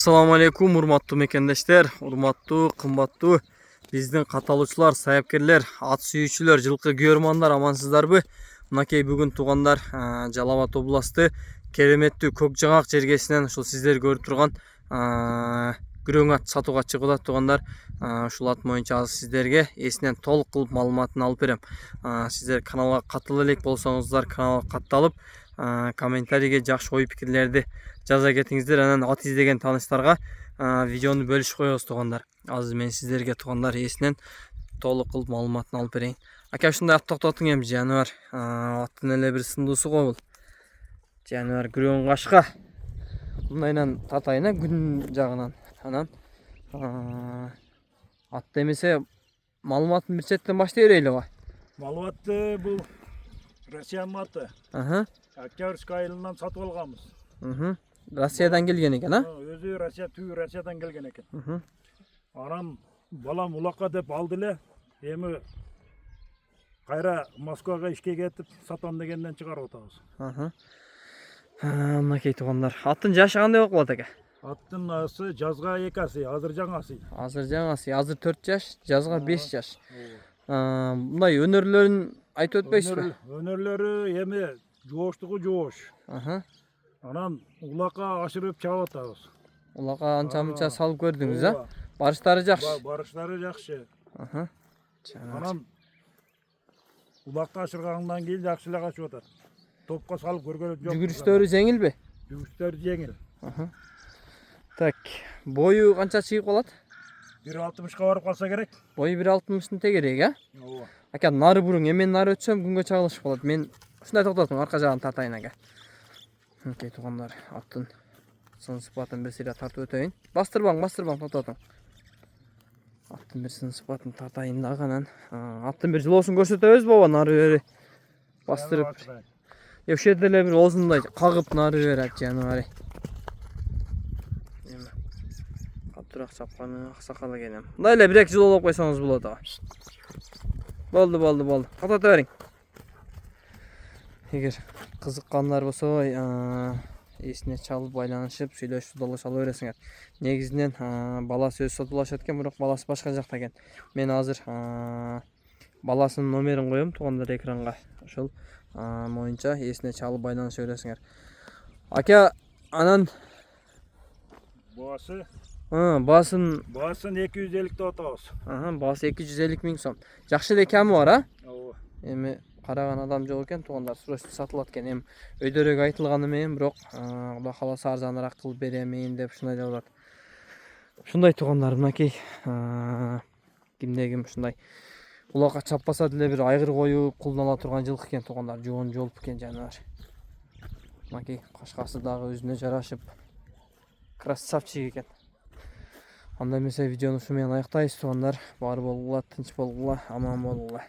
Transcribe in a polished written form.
Assalamu alaikum, урматтуу мекендештер, урматтуу, кымбаттуу биздин катталуучулар, саяпкерлер, ат сүйүүчүлөр, жылкы күйөрмандар, амансыздарбы? Мынакей бүгүн туугандар Жалал Абад областы кереметтүү көк жаңак жергесинен ушул сиздер көрүп турган күрөң ат сатууга чыгып атат туугандар. Ушул ат боюнча азыр сиздерге эсинен толук кылып маалыматын алып берем. Сиздер каналга каттала элек болсоңуздар, каналга катталып, комментарийге жакшы ой пикирлерди жаза кетиңиздер. Анан ат издеген тааныштарга видеону бөлүшүп коебуз туугандар. Азыр мен сиздерге туугандар эсинен толук кылып маалыматын алып берейин. Ака ушундай ат токтотуң эми жаныбар. Аттын эле бир сындуусу го бул. Жаныбар күрөң кашка. Мындайынан татайына күн жагынан. Анан ат демесе маалыматын бир четтен баштай берели го. Маалыматты бул Россиянын аты. Октябрьский айылынан сатып алганбыз. Россиядан келген экен, Өзү Россия, түбү Россиядан келген экен. Анан балам улакка деп алды эле. Эми кайра Москвага ишке кетип сатам дегенден чыгарып атабыз. Мынакей туугандар. Аттын жашы кандай болуп калат экен? Аттын асы жазга 2 асы, азыр жаңасы. Азыр жаңасы, азыр 4 жаш, жазга 5 жаш. Мындай өнөрлөрүн айтып өтпөйсүзбү? Өнөрлөрү эми жооштугу жоош. Анан улакка ашырып чабып атабыз. Улакка анча-мынча салып көрдүңүз, Барыштары жакшы. Барыштары жакшы. Анан улакка ашыргандан кийин жакшы эле качып атат. Топко салып көргөнү жок. Жүгүрүштөрү жеңилби? Жүгүрүштөрү жеңил. Так, бою канча чыгып калат? 1.60га барып калса керек. Бою 1.60-тын тегерек, Ооба. Ака нары буруң, эмен нары өтсөм күнгө чагылышып калат. Мен ушундай токтотуң, арка жагын тартайын ака. Мынакей туугандар, аттын сын сыпатын бир сыйра тартып өтөйүн. Бастырбаң, токтотуң. Аттын бир сын сыпатын тартайын дагы анан. Аттын бир жылоосун көрсөтөбүз баба, нары бери бастырып. Ушул жерде эле бир оозундай кагып нары берет жаныбар. Эми катуураак чапканы аксакал экен. Мындай эле 1-2 жыл болуп койсоңуз болот ага. Болду. Токтото бериң. Эгер кызыккандар болсо, эсине чалып байланышып, сүйлөшүп долбош ала бересиңер. Негизинен баласы өзү сатуулашат экен, бирок баласы башка жакта экен. Мен азыр баласынын номерин коем туугандар экранга. Ошол боюнча эсине чалып байланыша бересиңер. Ака, анан Баасы? Баасын 250 деп атабыз. Баасы 250 миң сом. Жакшы эле камы бар, Ооба. Эми караган адам жок экен туугандар, срочно сатылат экен. Эми өйдөрөөк айтылганы менен, бирок Кудай кааласа арзаныраак кылып беремин деп ушундай деп атат. Ушундай туугандар, мынакей кимде ким ушундай улакка чаппаса деле бир айгыр коюп колдонула турган жылкы экен туугандар, жоон жолуп экен жаныбар. Мынакей кашкасы дагы өзүнө жарашып красавчик экен. Анда эмесе видеону ушу менен аяктайбыз туугандар. Баары болгула, тынч болгула, аман болгула.